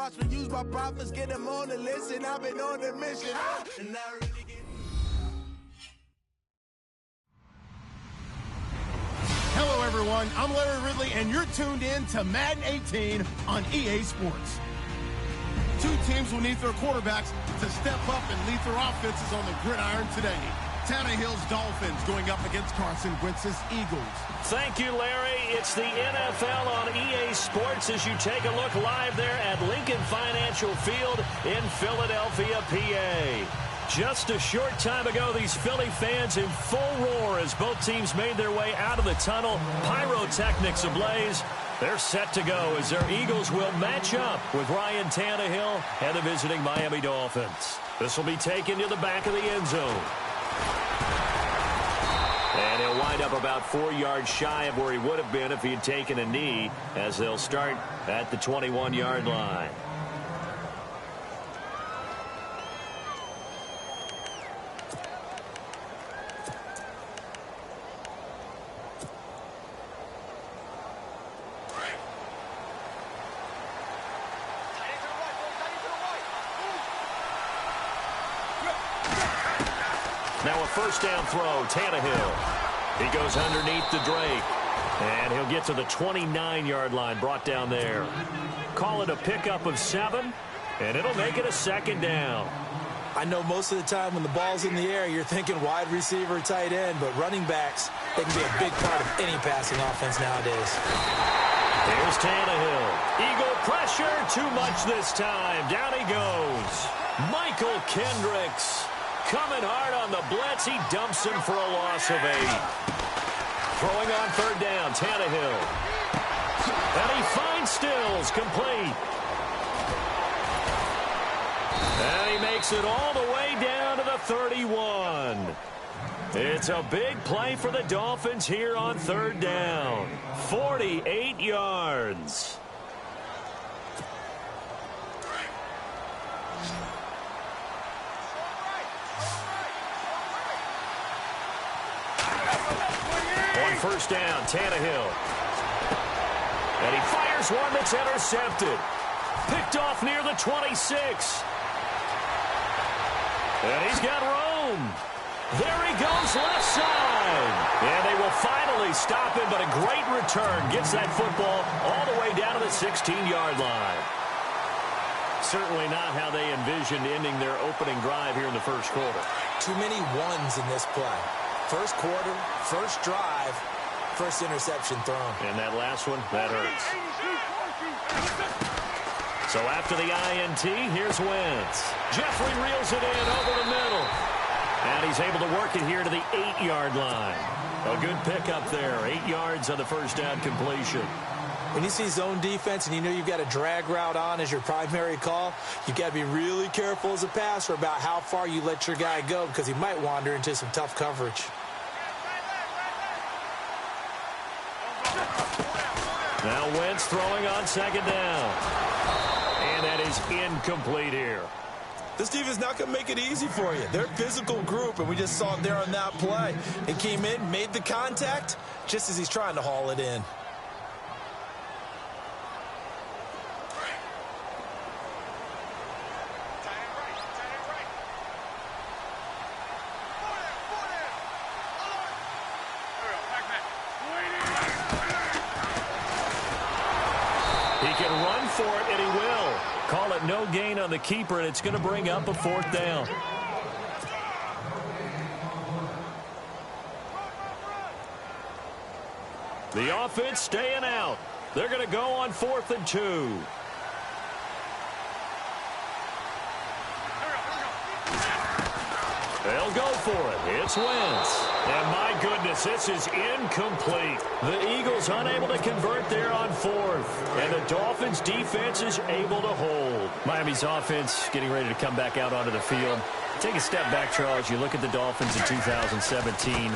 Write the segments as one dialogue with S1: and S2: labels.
S1: watch me use my profits, get them on the list, and I've been on the mission. And I really get...
S2: Hello, everyone. I'm Larry Ridley, and you're tuned in to Madden 18 on EA Sports. Two teams will need their quarterbacks to step up and lead their offenses on the gridiron today. Tannehill's Dolphins going up against Carson Wentz's Eagles.
S3: Thank you, Larry. It's the NFL on EA Sports as you take a look live there at Lincoln Financial Field in Philadelphia, PA. Just a short time ago, these Philly fans in full roar as both teams made their way out of the tunnel. Pyrotechnics ablaze. They're set to go as their Eagles will match up with Ryan Tannehill and the visiting Miami Dolphins. This will be taken to the back of the end zone. And he'll wind up about 4 yards shy of where he would have been if he had taken a knee, as they'll start at the 21-yard line. Now a first down throw, Tannehill. He goes underneath the Drake. And he'll get to the 29-yard line, brought down there. Call it a pickup of 7, and it'll make it a second down.
S4: I know most of the time when the ball's in the air, you're thinking wide receiver, tight end, but running backs, they can be a big part of any passing offense nowadays.
S3: Here's Tannehill. Eagle pressure, too much this time. Down he goes. Michael Kendricks. Coming hard on the blitz. He dumps him for a loss of 8. Throwing on third down, Tannehill. And he finds Stills, complete. And he makes it all the way down to the 31. It's a big play for the Dolphins here on third down. 48 yards. First down, Tannehill. And he fires one that's intercepted. Picked off near the 26. And he's got room. There he goes, left side. And they will finally stop him, but a great return. Gets that football all the way down to the 16-yard line. Certainly not how they envisioned ending their opening drive here in the first quarter.
S4: Too many ones in this play. First quarter, first drive, first interception thrown.
S3: And that last one, that hurts. So after the INT, here's Wentz. Jeffrey reels it in over the middle. And he's able to work it here to the 8-yard line. A good pickup there. 8 yards on the first down completion.
S4: When you see zone defense and you know you've got a drag route on as your primary call, you've got to be really careful as a passer about how far you let your guy go because he might wander into some tough coverage.
S3: Now Wentz throwing on second down. And that is incomplete here.
S4: This defense is not going to make it easy for you. They're a physical group, and we just saw it there on that play. He came in, made the contact, just as he's trying to haul it in.
S3: For it, and he will. Call it no gain on the keeper, and it's going to bring up a fourth down. The offense staying out. They're going to go on 4th and 2. They'll go for it. It's Wentz. And my goodness, this is incomplete. The Eagles unable to convert there on 4th. And the Dolphins' defense is able to hold. Miami's offense getting ready to come back out onto the field. Take a step back, Charles. You look at the Dolphins in 2017.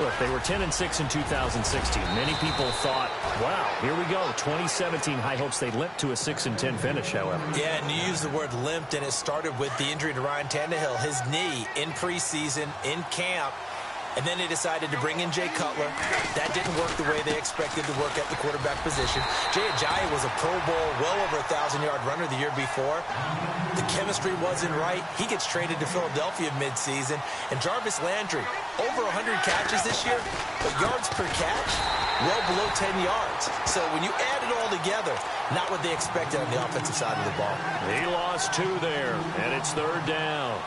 S3: Look, they were 10-6 in 2016. Many people thought, wow, here we go. 2017 high hopes. They limped to a 6-10 finish, however.
S4: Yeah, and you used the word limped, and it started with the injury to Ryan Tannehill. His knee in preseason, in camp, And then they decided to bring in Jay Cutler. That didn't work the way they expected to work at the quarterback position. Jay Ajayi was a Pro Bowl, well over 1,000-yard runner the year before. The chemistry wasn't right. He gets traded to Philadelphia midseason. And Jarvis Landry, over 100 catches this year, but yards per catch, well below 10 yards. So when you add it all together, not what they expected on the offensive side of the ball.
S3: He lost 2 there, and it's 3rd down.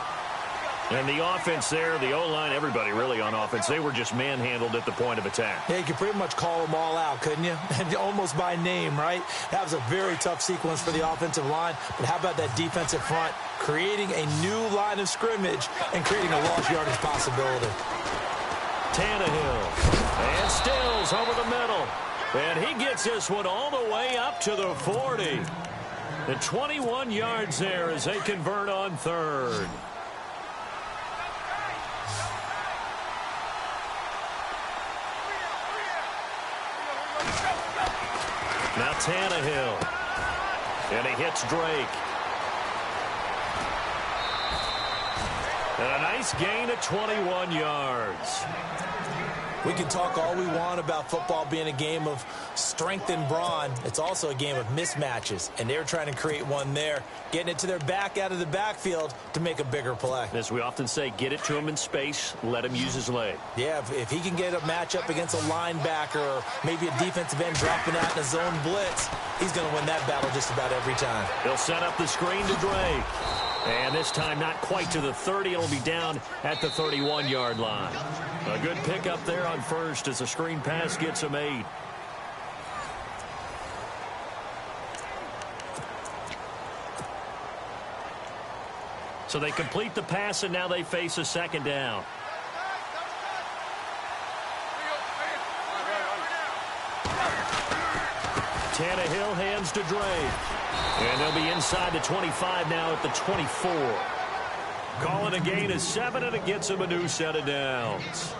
S3: And the offense there, the O-line, everybody really on offense, they were just manhandled at the point of attack.
S4: Yeah, you could pretty much call them all out, couldn't you? Almost by name, right? That was a very tough sequence for the offensive line. But how about that defensive front creating a new line of scrimmage and creating a lost yardage possibility?
S3: Tannehill, and Stills over the middle. And he gets this one all the way up to the 40. The 21 yards there as they convert on 3rd. Now Tannehill. And he hits Drake. And a nice gain of 21 yards.
S4: We can talk all we want about football being a game of strength and brawn. It's also a game of mismatches, and they're trying to create one there, getting it to their back out of the backfield to make a bigger play.
S3: As we often say, get it to him in space, let him use his leg.
S4: Yeah, if he can get a matchup against a linebacker or maybe a defensive end dropping out in a zone blitz, he's going to win that battle just about every time.
S3: He'll set up the screen to Drake. And this time not quite to the 30. It'll be down at the 31-yard line. A good pickup there on 1st as the screen pass gets him 8. So they complete the pass, and now they face a 2nd down. Tannehill hands to Drake. And they'll be inside the 25 now at the 24. Calling a gain of 7, and it gets him a new set of downs.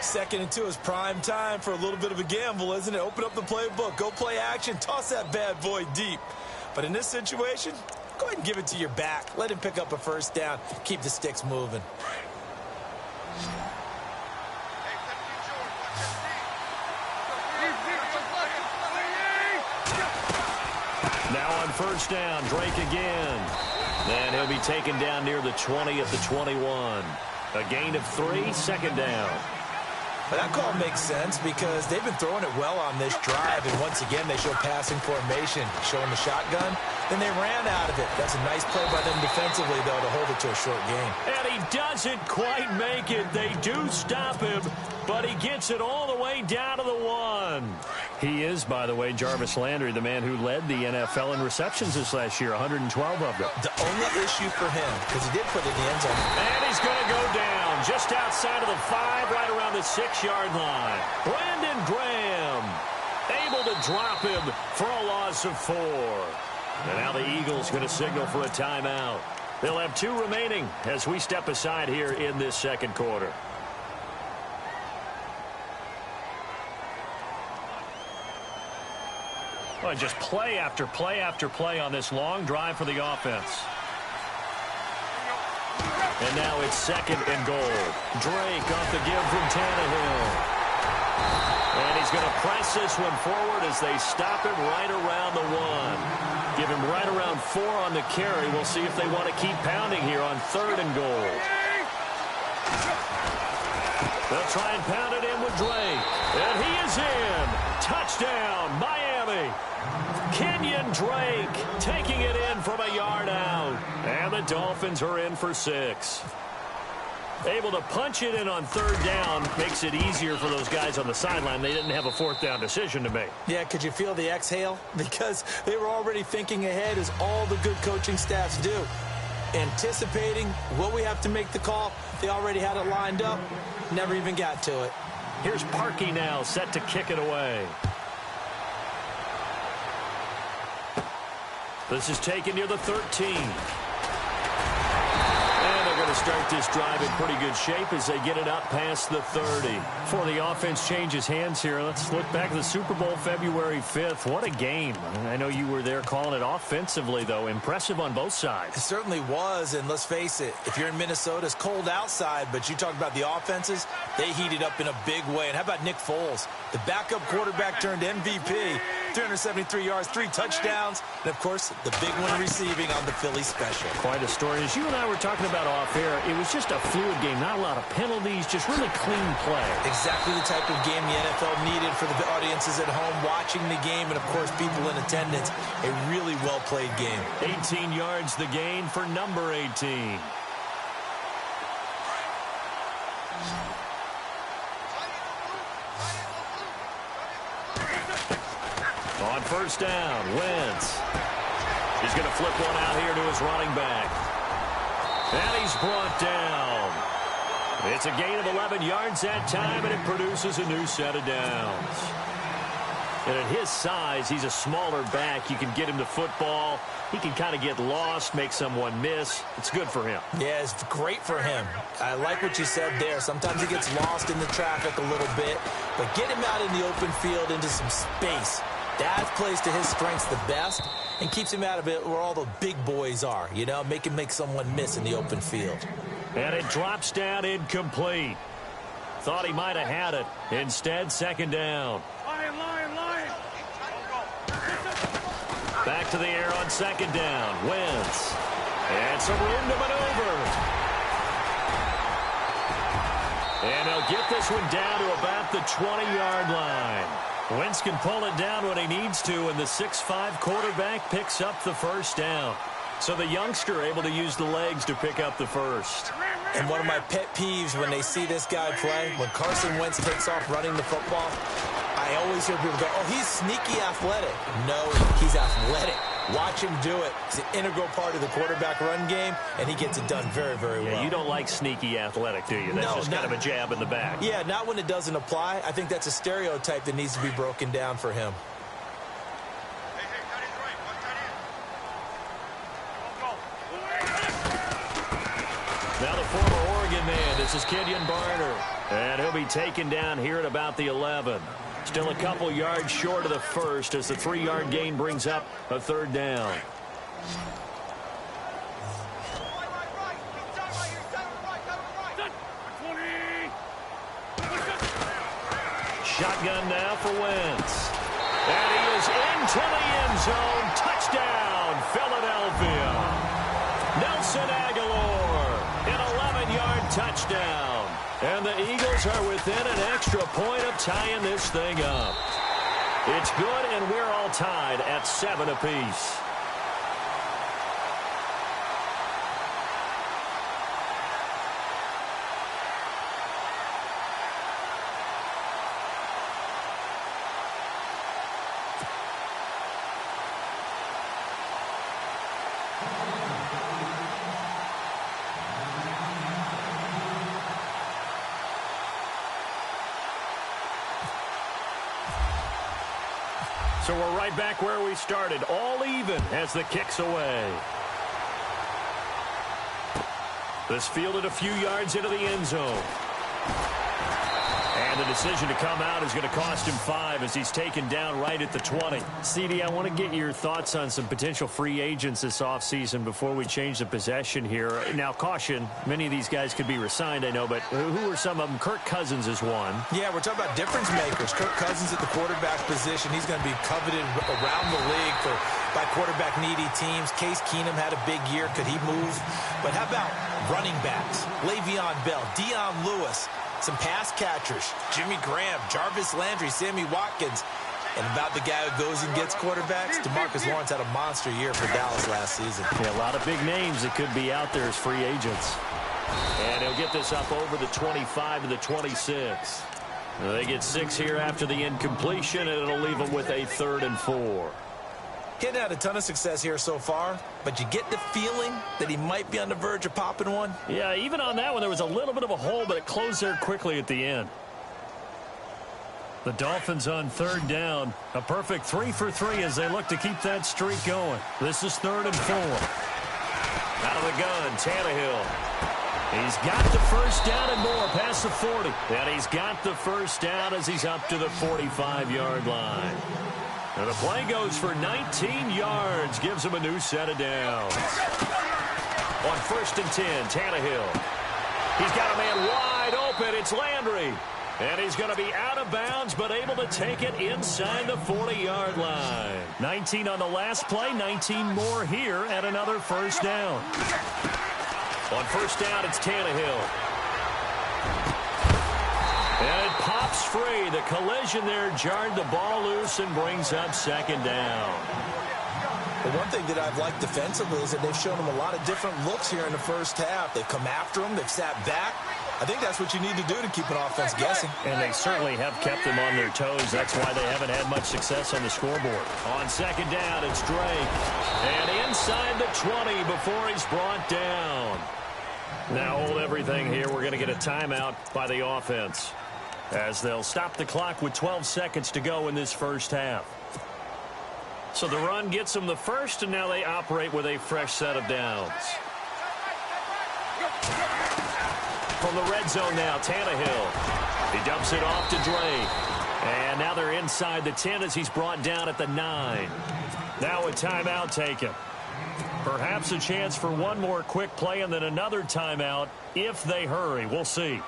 S4: 2nd and 2 is prime time for a little bit of a gamble, isn't it? Open up the playbook, go play action, toss that bad boy deep. But in this situation, go ahead and give it to your back. Let him pick up a 1st down. Keep the sticks moving.
S3: Now on 1st down, Drake again. And he'll be taken down near the 20 at the 21. A gain of 3, 2nd down.
S4: But that call makes sense because they've been throwing it well on this drive, and once again they show passing formation, showing the shotgun. Then they ran out of it. That's a nice play by them defensively, though, to hold it to a short game.
S3: And he doesn't quite make it. They do stop him, but he gets it all the way down to the 1. He is, by the way, Jarvis Landry, the man who led the NFL in receptions this last year, 112 of them.
S4: The only issue for him, because he did put it in the end zone.
S3: And he's going to go down just outside of the 5, right around the 6-yard line. Brandon Graham able to drop him for a loss of 4. And now the Eagles going to signal for a timeout. They'll have 2 remaining as we step aside here in this 2nd quarter. Well, just play after play after play on this long drive for the offense. And now it's 2nd and goal. Drake off the give from Tannehill. And he's going to press this one forward as they stop him right around the 1. Give him right around 4 on the carry. We'll see if they want to keep pounding here on 3rd and goal. They'll try and pound it in with Drake. And he is in. Touchdown, Miami. Kenyon Drake taking it in from a yard out. And the Dolphins are in for 6. Able to punch it in on 3rd down makes it easier for those guys on the sideline. They didn't have a 4th down decision to make.
S4: Yeah, could you feel the exhale? Because they were already thinking ahead, as all the good coaching staffs do. Anticipating what we have to make the call. They already had it lined up. Never even got to it.
S3: Here's Parkey now set to kick it away. This is taken near the 13. And they're there to start this drive in pretty good shape as they get it up past the 30. Before the offense changes hands here, let's look back at the Super Bowl February 5th. What a game. I know you were there calling it offensively, though. Impressive on both sides.
S4: It certainly was, and let's face it, if you're in Minnesota, it's cold outside, but you talk about the offenses, they heated up in a big way. And how about Nick Foles? The backup quarterback turned MVP, 373 yards, 3 touchdowns, and, of course, the big one receiving on the Philly special.
S3: Quite a story. As you and I were talking about off air, it was just a fluid game, not a lot of penalties, just really clean play.
S4: Exactly the type of game the NFL needed for the audiences at home watching the game and, of course, people in attendance. A really well-played game.
S3: 18 yards the gain for number 18. On first down, Wentz. He's going to flip one out here to his running back. And he's brought down. It's a gain of 11 yards that time, and it produces a new set of downs. And at his size, he's a smaller back. You can get him to football. He can kind of get lost, make someone miss. It's good for him.
S4: Yeah, it's great for him. I like what you said there. Sometimes he gets lost in the traffic a little bit, but get him out in the open field into some space. That plays to his strengths the best and keeps him out of it where all the big boys are, you know, make someone miss in the open field.
S3: And it drops down incomplete. Thought he might have had it. Instead, second down. Back to the air on second down. Wentz. And some room to maneuver. And they'll get this one down to about the 20-yard line. Wentz can pull it down when he needs to, and the 6'5" quarterback picks up the first down. So the youngster able to use the legs to pick up the first.
S4: And one of my pet peeves when they see this guy play, when Carson Wentz takes off running the football, I always hear people go, oh, he's sneaky athletic. No, he's athletic. Watch him do it. It's an integral part of the quarterback run game, and he gets it done very, very well.
S3: You don't like sneaky athletic, do you? That's just kind of a jab in the back.
S4: Yeah, not when it doesn't apply. I think that's a stereotype that needs to be broken down for him.
S3: Now the former Oregon man, this is Kenyon Barner. And he'll be taken down here at about the 11. Still a couple yards short of the first as the 3-yard gain brings up a third down. Shotgun now for Wentz. And he is into the end zone. Touchdown, Philadelphia. Nelson Aguilar, an 11-yard touchdown. And the Eagles are within an extra point of tying this thing up. It's good, and we're all tied at 7 apiece. So we're right back where we started, all even as the kick's away. This fielded a few yards into the end zone. And the decision to come out is going to cost him 5 as he's taken down right at the 20. CD, I want to get your thoughts on some potential free agents this offseason before we change the possession here. Now, caution, many of these guys could be re-signed, I know, but who are some of them? Kirk Cousins is one.
S4: Yeah, we're talking about difference makers. Kirk Cousins at the quarterback position. He's going to be coveted around the league by quarterback-needy teams. Case Keenum had a big year. Could he move? But how about running backs? Le'Veon Bell, Dion Lewis. Some pass catchers, Jimmy Graham, Jarvis Landry, Sammy Watkins. And about the guy who goes and gets quarterbacks, DeMarcus Lawrence had a monster year for Dallas last season.
S3: Yeah, a lot of big names that could be out there as free agents. And he'll get this up over the 25 to the 26. They get 6 here after the incompletion, and it'll leave them with a 3rd and 4.
S4: He hadn't had a ton of success here so far, but you get the feeling that he might be on the verge of popping one.
S3: Yeah, even on that one, there was a little bit of a hole, but it closed there quickly at the end. The Dolphins on 3rd down. A perfect 3 for 3 as they look to keep that streak going. This is 3rd and 4. Out of the gun, Tannehill. He's got the first down and more past the 40. And he's got the first down as he's up to the 45-yard line. And the play goes for 19 yards, gives him a new set of downs. On 1st and 10, Tannehill. He's got a man wide open. It's Landry. And he's going to be out of bounds, but able to take it inside the 40-yard line. 19 on the last play, 19 more here at another first down. On 1st down, it's Tannehill. And it pops free. The collision there jarred the ball loose and brings up 2nd down.
S4: The one thing that I've liked defensively is that they've shown them a lot of different looks here in the first half. They've come after them. They've sat back. I think that's what you need to do to keep an offense guessing.
S3: And they certainly have kept them on their toes. That's why they haven't had much success on the scoreboard. On 2nd down, it's Drake. And inside the 20 before he's brought down. Now hold everything here. We're going to get a timeout by the offense, as they'll stop the clock with 12 seconds to go in this first half. So the run gets them the first, and now they operate with a fresh set of downs. From the red zone now, Tannehill. He dumps it off to Drake. And now they're inside the 10 as he's brought down at the 9. Now a timeout taken. Perhaps a chance for one more quick play and then another timeout if they hurry. We'll see.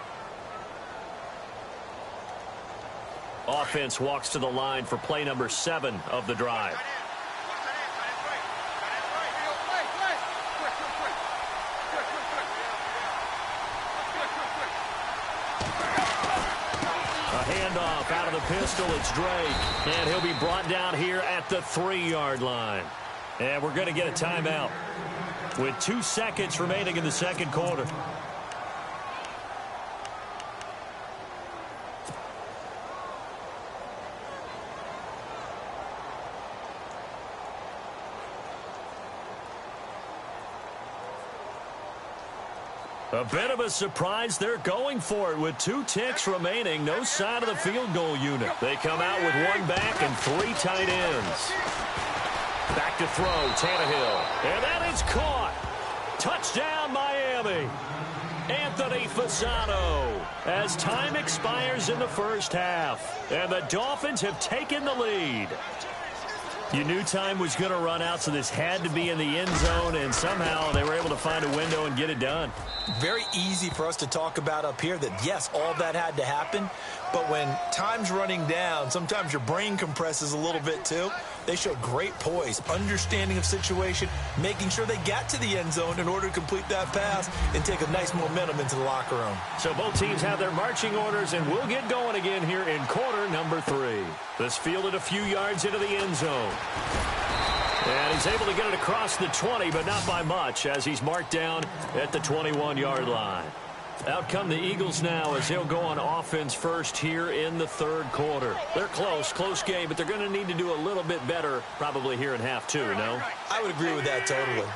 S3: Offense walks to the line for play number 7 of the drive. Handoff out of the pistol. It's Drake. And he'll be brought down here at the 3-yard line. And we're going to get a timeout with 2 seconds remaining in the second quarter. A bit of a surprise. They're going for it with 2 ticks remaining. No sign of the field goal unit. They come out with 1 back and 3 tight ends. Back to throw, Tannehill. And that is caught. Touchdown, Miami. Anthony Fasano. As time expires in the first half. And the Dolphins have taken the lead. You knew time was going to run out, so this had to be in the end zone, and somehow they were able to find a window and get it done.
S4: Very easy for us to talk about up here that, yes, all that had to happen, but when time's running down, sometimes your brain compresses a little bit too. They showed great poise, understanding of situation, making sure they got to the end zone in order to complete that pass and take a nice momentum into the locker room.
S3: So both teams have their marching orders, and we'll get going again here in quarter number 3. This fielded a few yards into the end zone. And he's able to get it across the 20, but not by much, as he's marked down at the 21-yard line. Out come the Eagles now as they'll go on offense first here in the 3rd quarter. They're close game, but they're going to need to do a little bit better probably here in half 2, no?
S4: I would agree with that totally.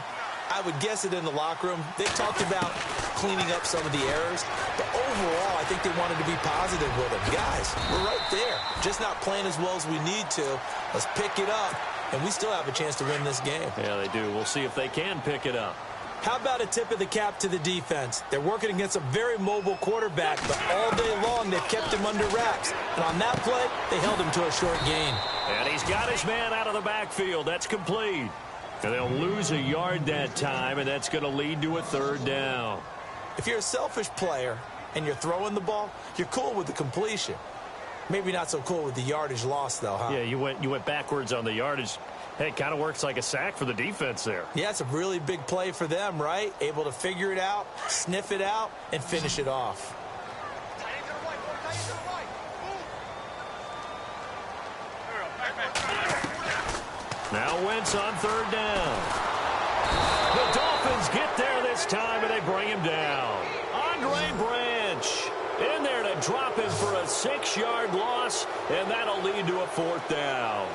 S4: I would guess it in the locker room. They talked about cleaning up some of the errors, but overall, I think they wanted to be positive with them. Guys, we're right there, just not playing as well as we need to. Let's pick it up, and we still have a chance to win this game.
S3: Yeah, they do. We'll see if they can pick it up.
S4: How about a tip of the cap to the defense? They're working against a very mobile quarterback, but all day long they've kept him under wraps. And on that play, they held him to a short gain.
S3: And he's got his man out of the backfield. That's complete. And they'll lose a yard that time, and that's going to lead to a 3rd down.
S4: If you're a selfish player and you're throwing the ball, you're cool with the completion. Maybe not so cool with the yardage loss, though, huh?
S3: Yeah, you went backwards on the yardage. Hey, it kind of works like a sack for the defense there.
S4: Yeah, it's a really big play for them, right? Able to figure it out, sniff it out, and finish it off.
S3: Now Wentz on 3rd down. The Dolphins get there this time, and they bring him down. Andre Branch in there to drop him for a 6-yard loss, and that'll lead to a 4th down.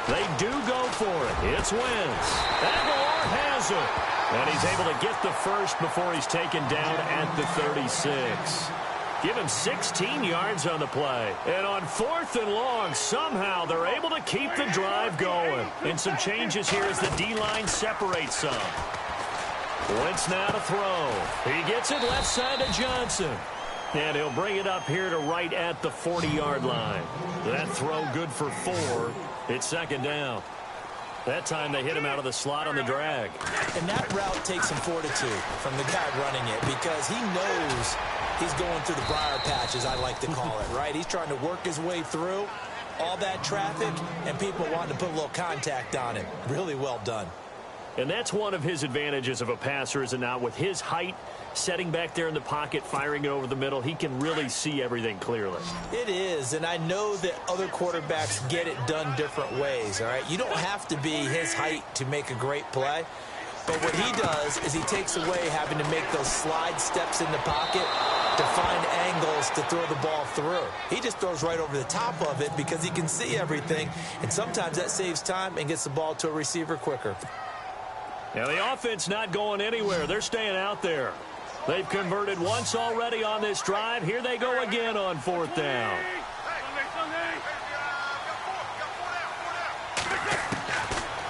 S3: They do go for it. It's Wentz. Aguilar has it. And he's able to get the first before he's taken down at the 36. Give him 16 yards on the play. And on 4th and long, somehow they're able to keep the drive going. And some changes here as the D-line separates some. Wentz now to throw. He gets it left side to Johnson. And he'll bring it up here to right at the 40-yard line. That throw good for 4. It's 2nd down. That time they hit him out of the slot on the drag.
S4: And that route takes some fortitude from the guy running it because he knows he's going through the briar patch, as I like to call it, right? He's trying to work his way through all that traffic and people wanting to put a little contact on him. Really well done.
S3: And that's one of his advantages of a passer, is it not? With his height, setting back there in the pocket, firing it over the middle, he can really see everything clearly.
S4: It is, and I know that other quarterbacks get it done different ways, all right? You don't have to be his height to make a great play. But what he does is he takes away having to make those slide steps in the pocket to find angles to throw the ball through. He just throws right over the top of it because he can see everything, and sometimes that saves time and gets the ball to a receiver quicker.
S3: Now the offense not going anywhere. They're staying out there. They've converted once already on this drive. Here they go again on 4th down.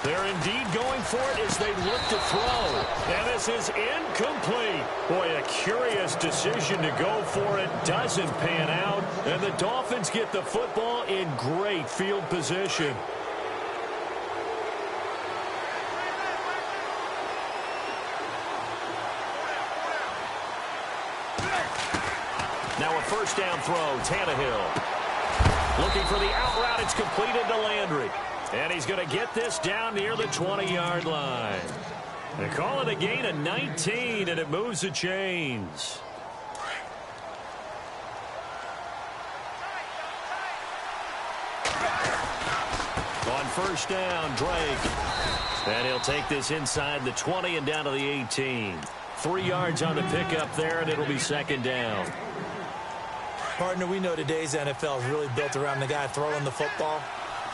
S3: They're indeed going for it as they look to throw. And this is incomplete. Boy, a curious decision to go for it. Doesn't pan out. And the Dolphins get the football in great field position. Now a 1st down throw, Tannehill. Looking for the out route. It's completed to Landry. And he's going to get this down near the 20-yard line. They call it a gain of 19, and it moves the chains. On 1st down, Drake. And he'll take this inside the 20 and down to the 18. 3 yards on the pickup there, and it'll be 2nd down.
S4: Partner, we know today's NFL is really built around the guy throwing the football.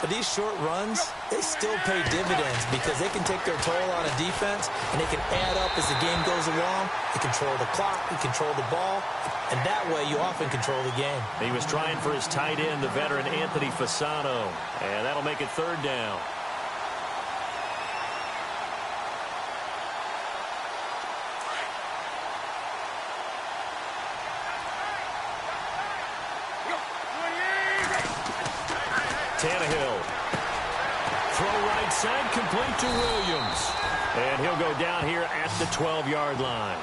S4: But these short runs, they still pay dividends because they can take their toll on a defense, and they can add up as the game goes along. They control the clock, they control the ball, and that way you often control the game.
S3: He was trying for his tight end, the veteran Anthony Fasano, and that'll make it 3rd down. Tannehill. Throw right side, complete to Williams. And he'll go down here at the 12-yard line.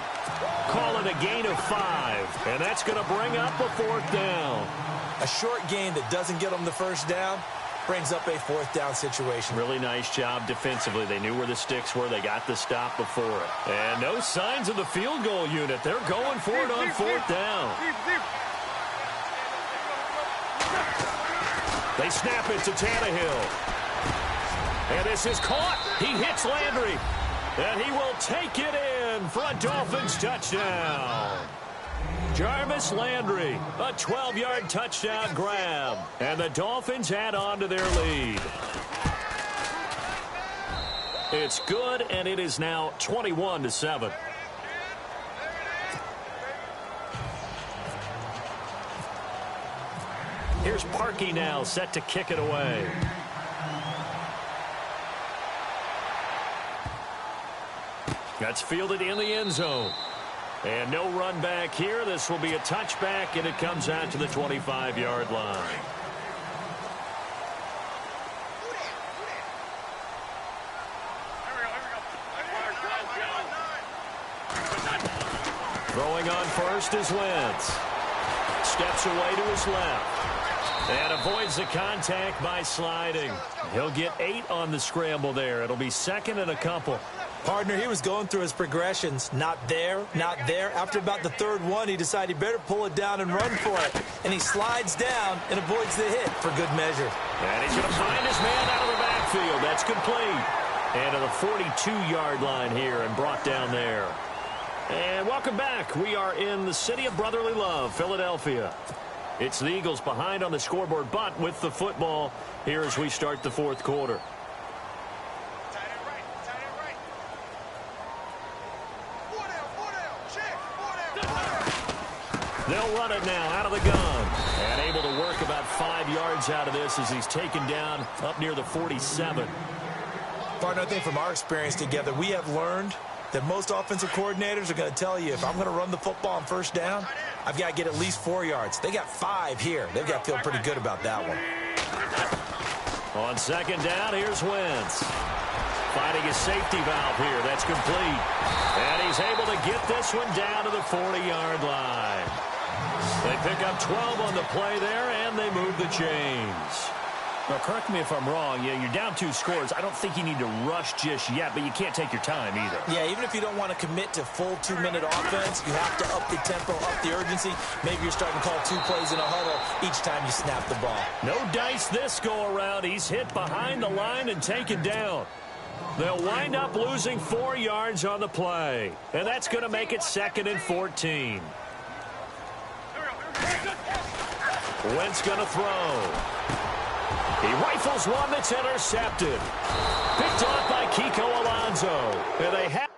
S3: Call it a gain of 5. And that's going to bring up a 4th down.
S4: A short gain that doesn't get them the 1st down brings up a 4th down situation.
S3: Really nice job defensively. They knew where the sticks were. They got the stop before it. And no signs of the field goal unit. They're going for it on 4th down. They snap it to Tannehill. And this is caught. He hits Landry. And he will take it in for a Dolphins touchdown. Jarvis Landry, a 12-yard touchdown grab. And the Dolphins add on to their lead. It's good, and it is now 21-7. Here's Parkey now, set to kick it away. That's fielded in the end zone. And no run back here. This will be a touchback, and it comes out to the 25-yard line. Throwing on first is Wentz. Steps away to his left. And avoids the contact by sliding. He'll get 8 on the scramble there. It'll be 2nd and a couple.
S4: Partner, he was going through his progressions. Not there, not there. After about the 3rd one, he decided he better pull it down and run for it. And he slides down and avoids the hit for good measure.
S3: And he's going to find his man out of the backfield. That's complete. And to the 42-yard line here and brought down there. And welcome back. We are in the city of brotherly love, Philadelphia. It's the Eagles behind on the scoreboard, but with the football here as we start the 4th quarter. They'll run it now out of the gun. And able to work about 5 yards out of this as he's taken down up near the 47.
S4: Partner, I think from our experience together, we have learned that most offensive coordinators are going to tell you, if I'm going to run the football on first down, I've got to get at least 4 yards. They got 5 here. They've got to feel pretty good about that one.
S3: On second down, here's Wentz. Finding his safety valve here. That's complete. And he's able to get this one down to the 40-yard line. They pick up 12 on the play there, and they move the chains. Now, correct me if I'm wrong. Yeah, you're down 2 scores. I don't think you need to rush just yet, but you can't take your time either.
S4: Yeah, even if you don't want to commit to full 2-minute offense, you have to up the tempo, up the urgency. Maybe you're starting to call 2 plays in a huddle each time you snap the ball.
S3: No dice this go-around. He's hit behind the line and taken down. They'll wind up losing 4 yards on the play, and that's going to make it 2nd and 14. Wentz going to throw. He rifles one that's intercepted. Picked off by Kiko Alonso. And they have